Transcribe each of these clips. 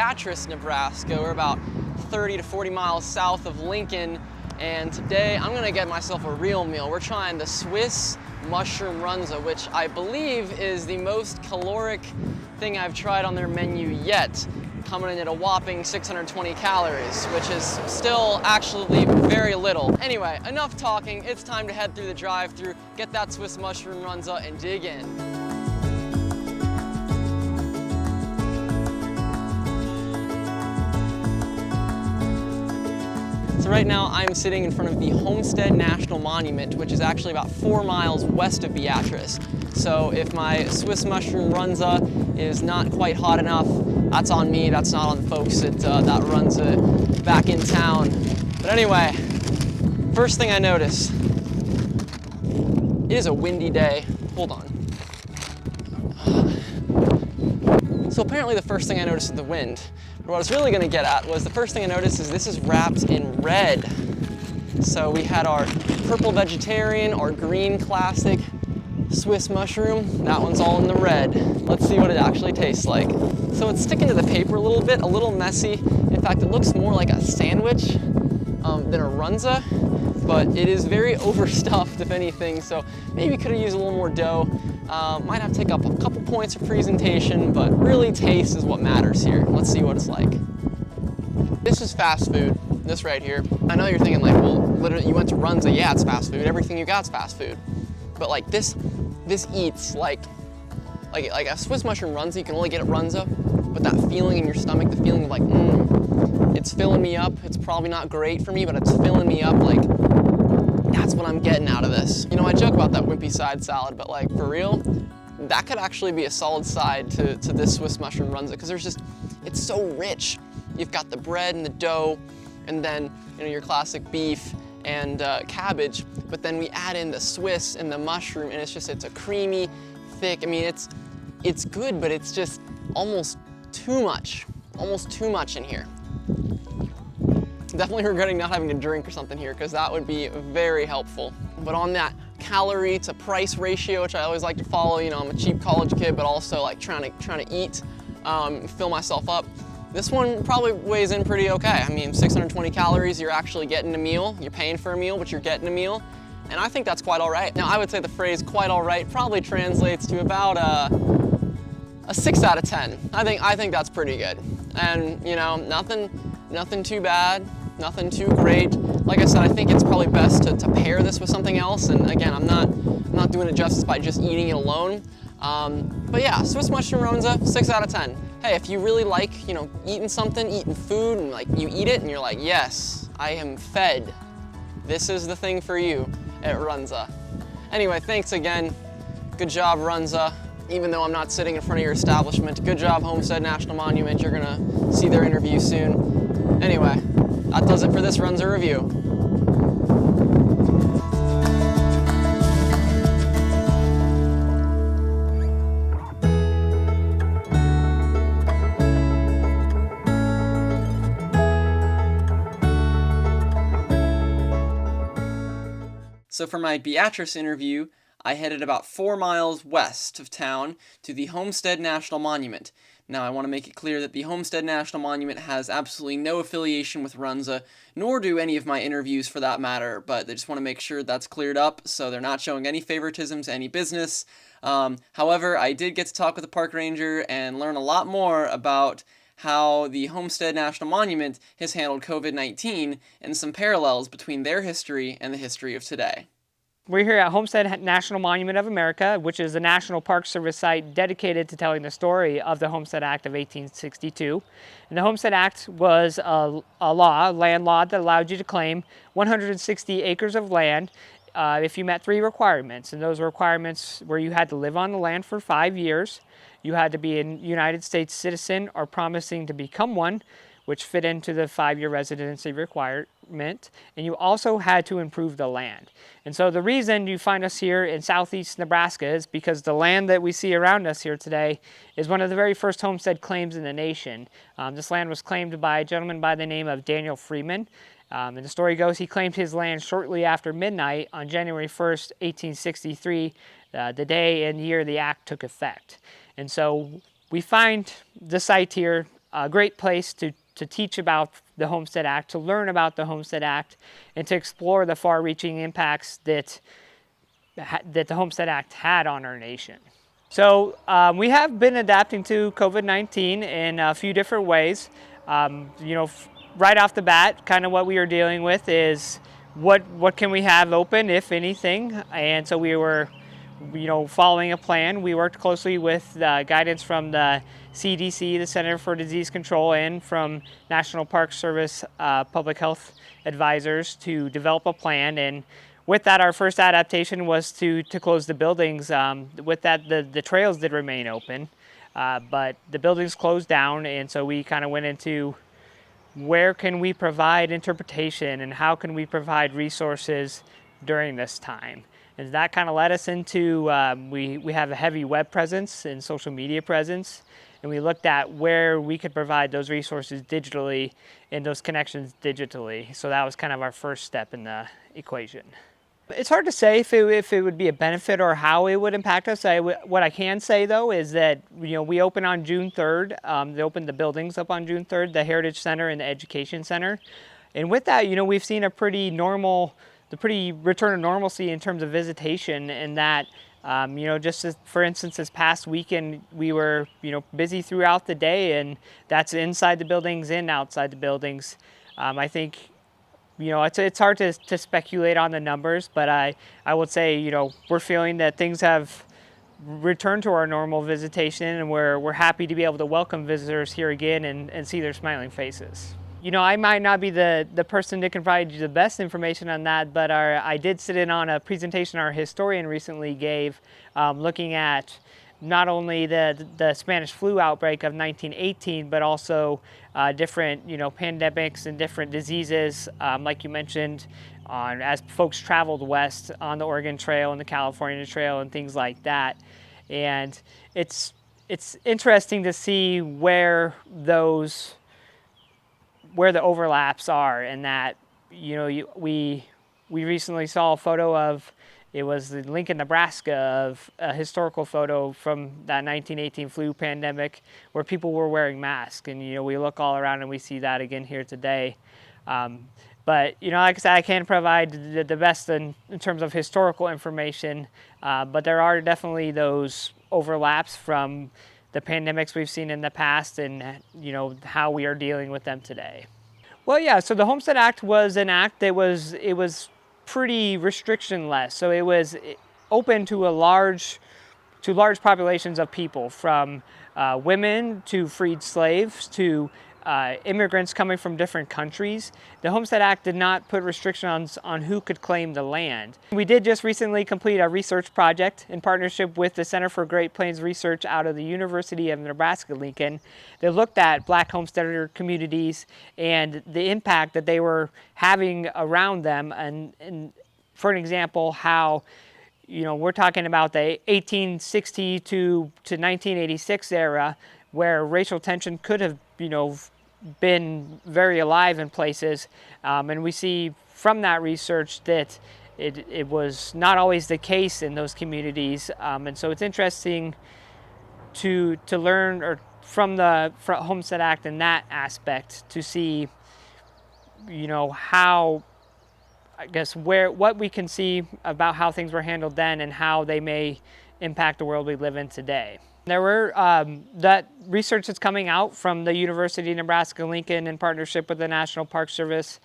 Beatrice, Nebraska. We're about 30 to 40 miles south of Lincoln, and today I'm gonna get myself a real meal. We're trying the Swiss Mushroom Runza, which I believe is the most caloric thing I've tried on their menu yet, coming in at a whopping 620 calories, which is still actually very little. Anyway, enough talking. It's time to head through the drive-thru, get that Swiss Mushroom Runza, and dig in. So right now I'm sitting in front of the Homestead National Monument, which is actually about 4 miles west of Beatrice. So if my Swiss Mushroom Runza is not quite hot enough, that's on me, that's not on the folks that runs it back in town. But anyway, first thing I notice, it is a windy day. Hold on. So apparently the first thing I noticed is the wind. But what I was really gonna get at was the first thing I noticed is this is wrapped in red. So we had our purple vegetarian, our green classic Swiss mushroom. That one's all in the red. Let's see what it actually tastes like. So it's sticking to the paper a little messy. In fact, it looks more like a sandwich than a runza, but it is very overstuffed, if anything, so maybe could have used a little more dough. Might have to take up a couple points for presentation, but really taste is what matters here. Let's see what it's like. This is fast food, this right here. I know you're thinking like, well, literally you went to Runza, yeah, it's fast food. Everything you got's fast food. But like this eats like a Swiss Mushroom Runza, you can only get at Runza, but that feeling in your stomach, the feeling of like, it's filling me up. It's probably not great for me, but it's filling me up. Like, that's what I'm getting out of this. You know, I joke about that wimpy side salad, but like for real, that could actually be a solid side to this Swiss Mushroom Runza, because it's so rich. You've got the bread and the dough, and then your classic beef and cabbage, but then we add in the Swiss and the mushroom, and it's a creamy, thick. I mean, it's good, but it's just almost too much in here. Definitely regretting not having a drink or something here, because that would be very helpful. But on that calorie to price ratio, which I always like to follow, I'm a cheap college kid, but also like trying to eat, fill myself up. This one probably weighs in pretty okay. I mean, 620 calories, you're actually getting a meal. You're paying for a meal, but you're getting a meal. And I think that's quite all right. Now, I would say the phrase quite all right probably translates to about a 6 out of 10. I think that's pretty good. And nothing too bad, nothing too great. Like I said, I think it's probably best to pair this with something else. And again, I'm not doing it justice by just eating it alone. But yeah, Swiss Mushroom Runza, 6 out of 10. Hey, if you really like, eating food, and like you eat it and you're like, yes, I am fed. This is the thing for you at Runza. Anyway, thanks again. Good job, Runza. Even though I'm not sitting in front of your establishment, good job, Homestead National Monument. You're gonna see their interview soon. Anyway, that does it for this Runza review. So for my Beatrice interview, I headed about 4 miles west of town to the Homestead National Monument. Now, I want to make it clear that the Homestead National Monument has absolutely no affiliation with Runza, nor do any of my interviews for that matter, but they just want to make sure that's cleared up, so they're not showing any favoritism to any business. However, I did get to talk with the park ranger and learn a lot more about how the Homestead National Monument has handled COVID-19 and some parallels between their history and the history of today. We're here at Homestead National Monument of America, which is a National Park Service site dedicated to telling the story of the Homestead Act of 1862. And the Homestead Act was a land law that allowed you to claim 160 acres of land if you met 3 requirements. And those requirements were you had to live on the land for 5 years, you had to be a United States citizen or promising to become one, which fit into the 5-year residency requirement, and you also had to improve the land. And so the reason you find us here in southeast Nebraska is because the land that we see around us here today is one of the very first homestead claims in the nation. This land was claimed by a gentleman by the name of Daniel Freeman. And the story goes he claimed his land shortly after midnight on January 1st, 1863, the day and year the act took effect. And so we find the site here a great place to teach about the Homestead Act, to learn about the Homestead Act, and to explore the far-reaching impacts that the Homestead Act had on our nation. So we have been adapting to COVID-19 in a few different ways. Right off the bat, kind of what we are dealing with is what can we have open, if anything. And so we were, following a plan. We worked closely with guidance from the CDC, the Center for Disease Control, and from National Park Service public health advisors to develop a plan. And with that, our first adaptation was to close the buildings. With that, the trails did remain open, but the buildings closed down, and so we kind of went into where can we provide interpretation and how can we provide resources during this time. And that kind of led us into, we have a heavy web presence and social media presence, and we looked at where we could provide those resources digitally and those connections digitally. So that was kind of our first step in the equation. It's hard to say if it would be a benefit or how it would impact us. What I can say, though, is that we opened on June 3rd. They opened the buildings up on June 3rd, the Heritage Center and the Education Center. And with that, we've seen a pretty return to normalcy in terms of visitation, and that, just as, for instance, this past weekend, we were, busy throughout the day, and that's inside the buildings and outside the buildings. I think, it's hard to speculate on the numbers, but I would say, we're feeling that things have returned to our normal visitation, and we're happy to be able to welcome visitors here again and see their smiling faces. I might not be the person that can provide you the best information on that, but I did sit in on a presentation our historian recently gave, looking at not only the Spanish flu outbreak of 1918, but also different pandemics and different diseases, like you mentioned, as folks traveled west on the Oregon Trail and the California Trail and things like that. And it's interesting to see where the overlaps are, and that we recently saw a photo of, it was in Lincoln, Nebraska, of a historical photo from that 1918 flu pandemic where people were wearing masks, and we look all around and we see that again here today. But like I said, I can't provide the best in terms of historical information, but there are definitely those overlaps from the pandemics we've seen in the past and how we are dealing with them today. Well, yeah, so the Homestead Act was an act that was pretty restriction-less. So it was open to large populations of people, from women to freed slaves to immigrants coming from different countries. The Homestead Act did not put restrictions on who could claim the land. We did just recently complete a research project in partnership with the Center for Great Plains Research out of the University of Nebraska-Lincoln that looked at Black homesteader communities and the impact that they were having around them. And for an example, how we're talking about the 1860 to 1986 era, where racial tension could have been very alive in places, and we see from that research that it was not always the case in those communities, and so it's interesting to learn from the Homestead Act in that aspect, to see how, I guess, what we can see about how things were handled then and how they may impact the world we live in today. There were that research that's coming out from the University of Nebraska-Lincoln in partnership with the National Park Service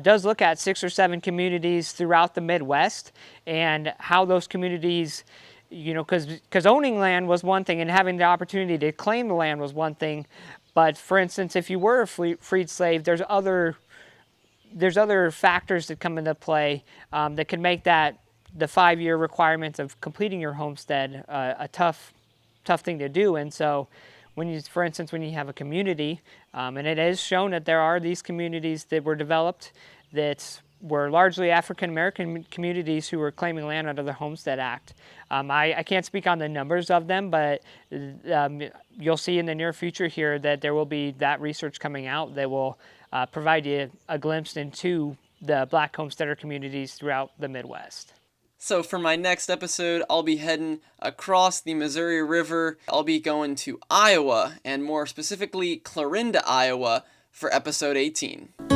does look at 6 or 7 communities throughout the Midwest, and how those communities, because owning land was one thing and having the opportunity to claim the land was one thing, but for instance, if you were a freed slave, there's other factors that come into play that can make that the 5-year requirement of completing your homestead a tough thing to do. And so for instance, when you have a community, and it is shown that there are these communities that were developed that were largely African-American communities who were claiming land under the Homestead Act. I can't speak on the numbers of them, but you'll see in the near future here that there will be that research coming out that will provide you a glimpse into the Black homesteader communities throughout the Midwest. So for my next episode, I'll be heading across the Missouri River. I'll be going to Iowa, and more specifically, Clarinda, Iowa, for episode 18.